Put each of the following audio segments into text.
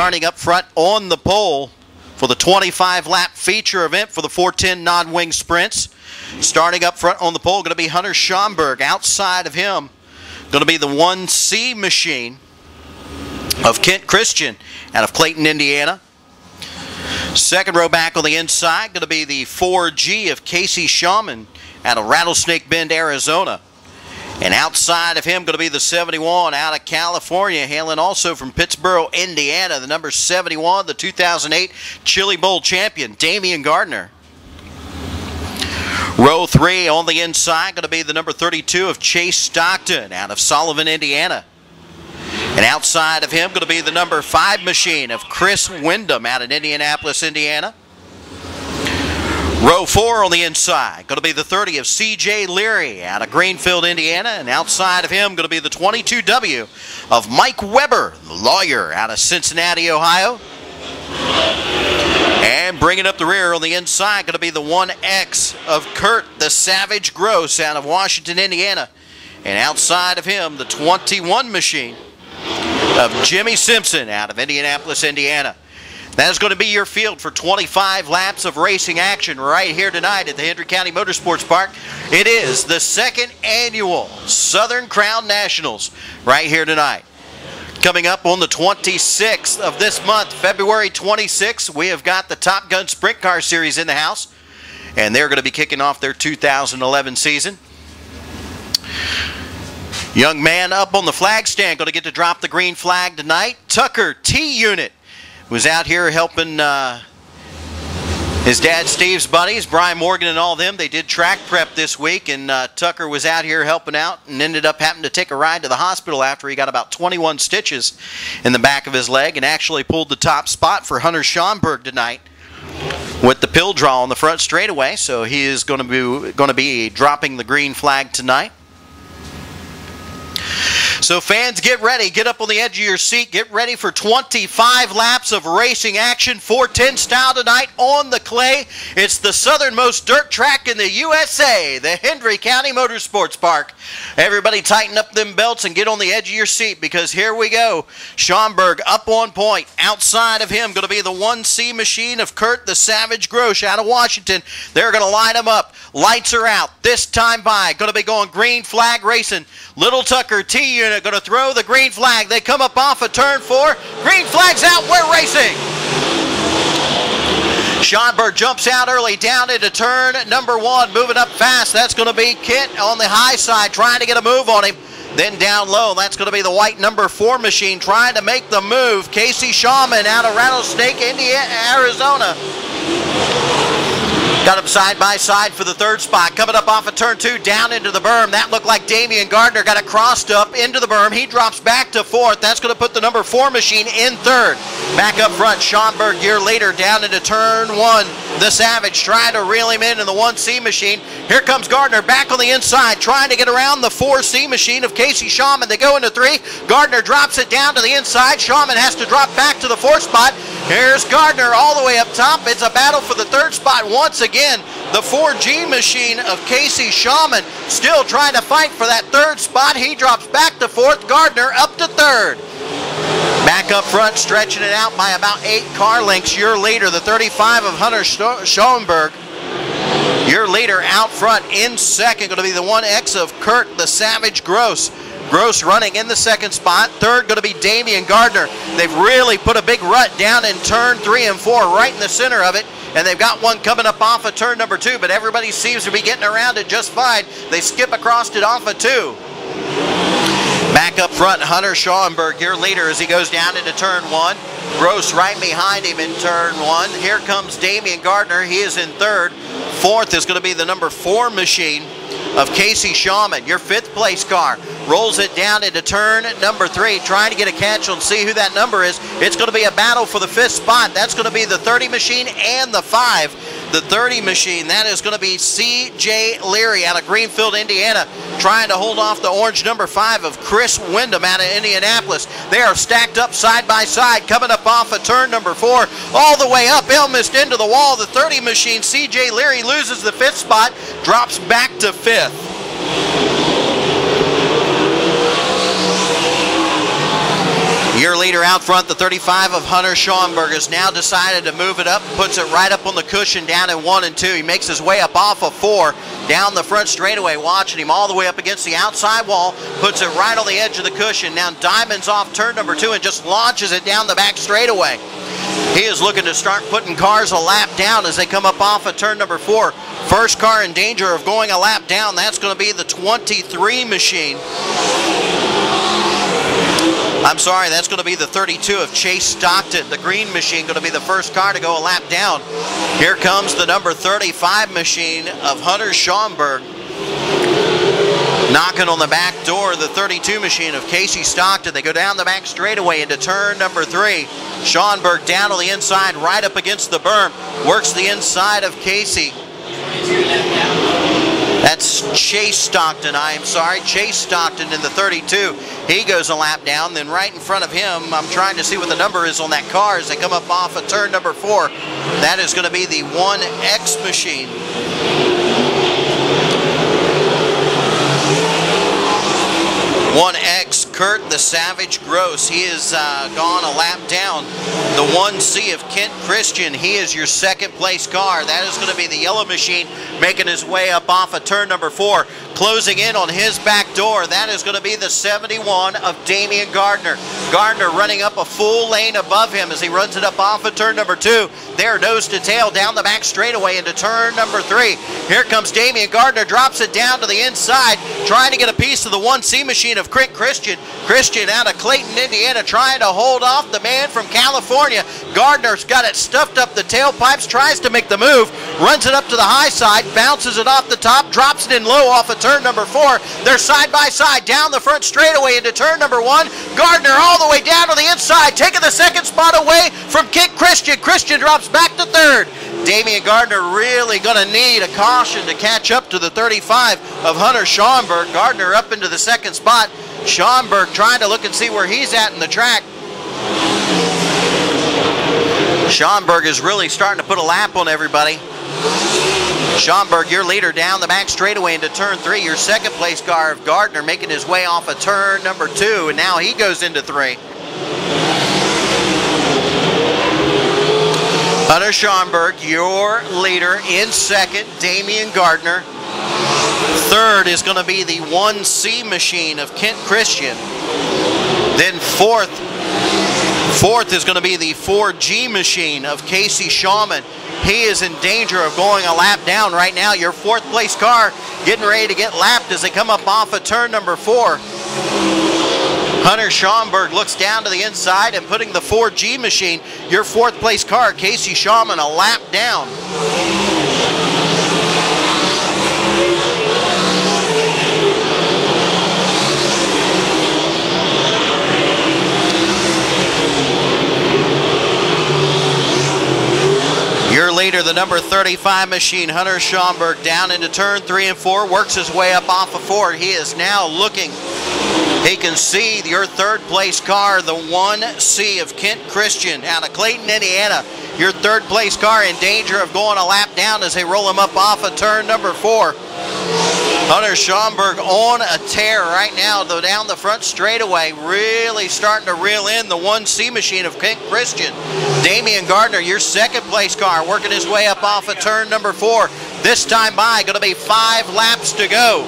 starting up front on the pole for the 25-lap feature event for the 410 non-wing sprints. Starting up front on the pole, going to be Hunter Schomburg. Outside of him, going to be the 1C machine of Kent Christian out of Clayton, Indiana. Second row back on the inside, going to be the 4G of Casey Shawman out of Rattlesnake Bend, Arizona. And outside of him, going to be the 71 out of California, hailing also from Pittsburgh, Indiana, the number 71, the 2008 Chili Bowl champion, Damian Gardner. Row 3 on the inside, going to be the number 32 of Chase Stockton out of Sullivan, Indiana. And outside of him, going to be the number 5 machine of Chris Wyndham out of Indianapolis, Indiana. Row 4 on the inside, going to be the 30 of C.J. Leary out of Greenfield, Indiana. And outside of him, going to be the 22W of Mike Weber, the lawyer out of Cincinnati, Ohio. And bringing up the rear on the inside, going to be the 1X of Kurt the Savage Gross out of Washington, Indiana. And outside of him, the 21 machine of Jimmy Simpson out of Indianapolis, Indiana. That is going to be your field for 25 laps of racing action right here tonight at the Hendry County Motorsports Park. It is the second annual Southern Crown Nationals right here tonight. Coming up on the 26th of this month, February 26th, we have got the Top Gun Sprint Car Series in the house, and they're going to be kicking off their 2011 season. Young man up on the flag stand, going to get to drop the green flag tonight. Tucker T-Unit was out here helping his dad Steve's buddies, Brian Morgan and all them. They did track prep this week, and Tucker was out here helping out and ended up having to take a ride to the hospital after he got about 21 stitches in the back of his leg and actually pulled the top spot for Hunter Schomburg tonight with the pill draw on the front straightaway. So he is going to be dropping the green flag tonight. So fans, get ready. Get up on the edge of your seat. Get ready for 25 laps of racing action, 410 style tonight on the clay. It's the southernmost dirt track in the USA, the Hendry County Motorsports Park. Everybody tighten up them belts and get on the edge of your seat because here we go. Schomburg up on point. Outside of him, going to be the 1C machine of Kurt the Savage Grosh out of Washington. They're going to line them up. Lights are out. This time by, going to be going green flag racing. Little Tucker T-Unit going to throw the green flag. They come up off of turn 4. Green flag's out. We're racing. Schomburg jumps out early down into turn number 1. Moving up fast. That's going to be Kent on the high side trying to get a move on him. Then down low, that's going to be the white number 4 machine trying to make the move. Casey Shawman out of Rattlesnake, Indiana, Arizona. Got him side by side for the 3rd spot. Coming up off of turn 2, down into the berm. That looked like Damian Gardner got it crossed up into the berm. He drops back to 4th. That's going to put the number 4 machine in 3rd. Back up front, Schomburg year later down into turn 1. The Savage trying to reel him in the 1C machine. Here comes Gardner back on the inside trying to get around the 4C machine of Casey Shawman. They go into 3. Gardner drops it down to the inside. Shawman has to drop back to the 4th spot. Here's Gardner all the way up top. It's a battle for the 3rd spot once again. The 4G machine of Casey Shawman still trying to fight for that 3rd spot. He drops back to 4th. Gardner up to 3rd. Back up front, stretching it out by about 8 car lengths. Your leader, the 35 of Hunter Schomburg. Your leader out front in 2nd, going to be the 1X of Kurt the Savage Gross. Gross running in the 2nd spot. 3rd going to be Damian Gardner. They've really put a big rut down in turn 3 and 4, right in the center of it. And they've got one coming up off of turn number 2, but everybody seems to be getting around it just fine. They skip across it off of 2. Back up front, Hunter Schomburg, your leader as he goes down into turn 1. Gross right behind him in turn 1. Here comes Damian Gardner. He is in 3rd. 4th is going to be the number 4 machine of Casey Shawman. Your 5th place car rolls it down into turn number 3, trying to get a catch and see who that number is. It's going to be a battle for the 5th spot. That's going to be the 30 machine and the 5. The 30 machine, that is going to be C.J. Leary out of Greenfield, Indiana, trying to hold off the orange number 5 of Chris Wyndham out of Indianapolis. They are stacked up side by side, coming up off of turn number 4, all the way up, almost into the wall. The 30 machine, C.J. Leary, loses the 5th spot, drops back to 5th. Your leader out front, the 35 of Hunter Schaumburg, has now decided to move it up, puts it right up on the cushion down in 1 and 2. He makes his way up off of 4, down the front straightaway, watching him all the way up against the outside wall, puts it right on the edge of the cushion. Now diamonds off turn number 2 and just launches it down the back straightaway. He is looking to start putting cars a lap down as they come up off of turn number 4. First car in danger of going a lap down, that's going to be the 23 machine. I'm sorry, that's going to be the 32 of Chase Stockton. The green machine going to be the first car to go a lap down. Here comes the number 35 machine of Hunter Schaumburg. Knocking on the back door, the 32 machine of Casey Stockton. They go down the back straightaway into turn number 3. Schaumburg down on the inside, right up against the berm. Works the inside of Casey. That's Chase Stockton, I am sorry. Chase Stockton in the 32. He goes a lap down. Then right in front of him, I'm trying to see what the number is on that car as they come up off of turn number 4. That is going to be the 1X machine. 1X, Kurt the Savage Gross. He has gone a lap down. The 1C of Kent Christian, he is your second place car. That is going to be the yellow machine making his way up off of turn number 4. Closing in on his back door, that is going to be the 71 of Damian Gardner. Gardner running up a full lane above him as he runs it up off of turn number 2. There, nose to tail down the back straightaway into turn number 3. Here comes Damian Gardner, drops it down to the inside, trying to get a piece of the 1C machine of Kent Christian. Christian out of Clayton, Indiana, trying to hold off the man from California. Gardner's got it stuffed up the tailpipes, tries to make the move, runs it up to the high side, bounces it off the top, drops it in low off of turn number 4. They're side by side down the front straightaway into turn number 1. Gardner all the way down to the inside, taking the second spot away from Kent Christian. Christian drops back to 3rd. Damian Gardner really going to need a caution to catch up to the 35 of Hunter Schaumburg. Gardner up into the 2nd spot. Schaumburg trying to look and see where he's at in the track. Schaumburg is really starting to put a lap on everybody. Schaumburg, your leader down the back straightaway into turn 3. Your second place car of Gardner making his way off of turn number 2, and now he goes into 3. Hunter Schaumburg, your leader in 2nd, Damian Gardner. 3rd is going to be the 1C machine of Kent Christian. Then 4th is going to be the 4G machine of Casey Shawman. He is in danger of going a lap down right now. Your 4th place car getting ready to get lapped as they come up off of turn number 4. Hunter Schaumburg looks down to the inside and putting the 4G machine, your 4th place car, Casey Shawman, a lap down. Your leader, the number 35 machine, Hunter Schaumburg, down into turn 3 and 4, works his way up off of 4. He is now looking. He can see your 3rd place car, the 1C of Kent Christian out of Clayton, Indiana. Your 3rd place car in danger of going a lap down as they roll him up off of turn number 4. Hunter Schaumburg on a tear right now, though down the front straightaway, really starting to reel in the 1C machine of Kent Christian. Damian Gardner, your 2nd place car, working his way up off of turn number 4. This time by, going to be 5 laps to go.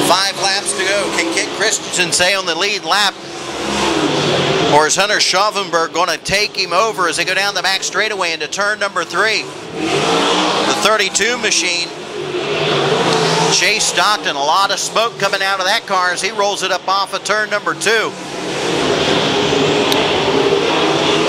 5 laps to go. Can Kent Christensen stay on the lead lap? Or is Hunter Schaumburg going to take him over as they go down the back straightaway into turn number 3? The 32 machine, Chase Stockton, a lot of smoke coming out of that car as he rolls it up off of turn number 2.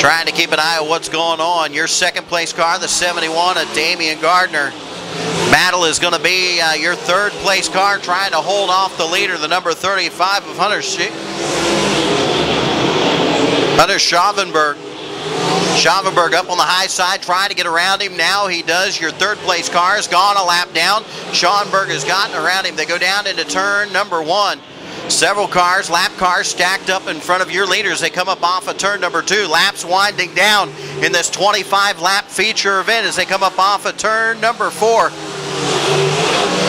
Trying to keep an eye on what's going on. Your 2nd place car, the 71 of Damian Gardner. Battle is going to be your 3rd place car trying to hold off the leader, the number 35 of Hunter Schaumburg. Schaumburg up on the high side trying to get around him. Now he does. Your 3rd place car has gone a lap down. Schaumburg has gotten around him. They go down into turn number 1. Several cars, lap cars stacked up in front of your leaders. They come up off of turn number 2. Laps winding down in this 25 lap feature event as they come up off of turn number 4.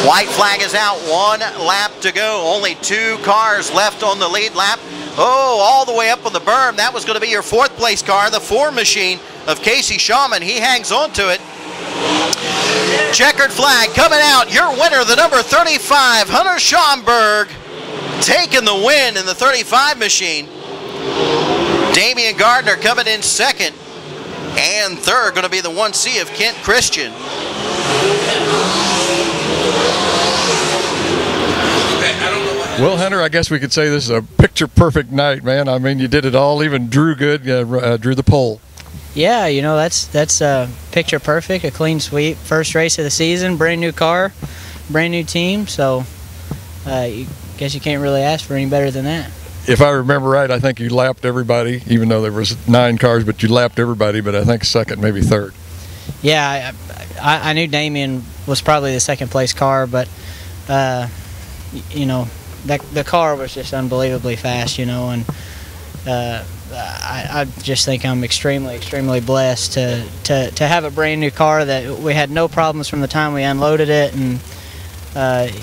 White flag is out, 1 lap to go. Only 2 cars left on the lead lap. Oh, all the way up on the berm. That was going to be your 4th place car, the 4 machine of Casey Shawman. He hangs on to it. Checkered flag coming out. Your winner, the number 35, Hunter Schomburg, taking the win in the 35 machine. Damian Gardner coming in 2nd. And 3rd going to be the 1C of Kent Christian. Well, Hunter, I guess we could say this is a picture-perfect night, man. I mean, you did it all. Even Drew Good drew the pole. Yeah, you know, that's picture perfect, a clean sweep. First race of the season, brand new car, brand new team. So I guess you can't really ask for any better than that. If I remember right, I think you lapped everybody, even though there was 9 cars, but you lapped everybody, but I think 2nd, maybe 3rd. Yeah, I knew Damien was probably the 2nd place car, but, you know, the car was just unbelievably fast, you know, and I just think I'm extremely blessed to have a brand new car that we had no problems from the time we unloaded it, and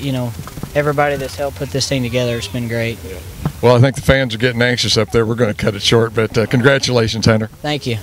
you know, everybody that's helped put this thing together, it's been great. Yeah. Well, I think the fans are getting anxious up there. We're going to cut it short, but congratulations, Hunter. Thank you.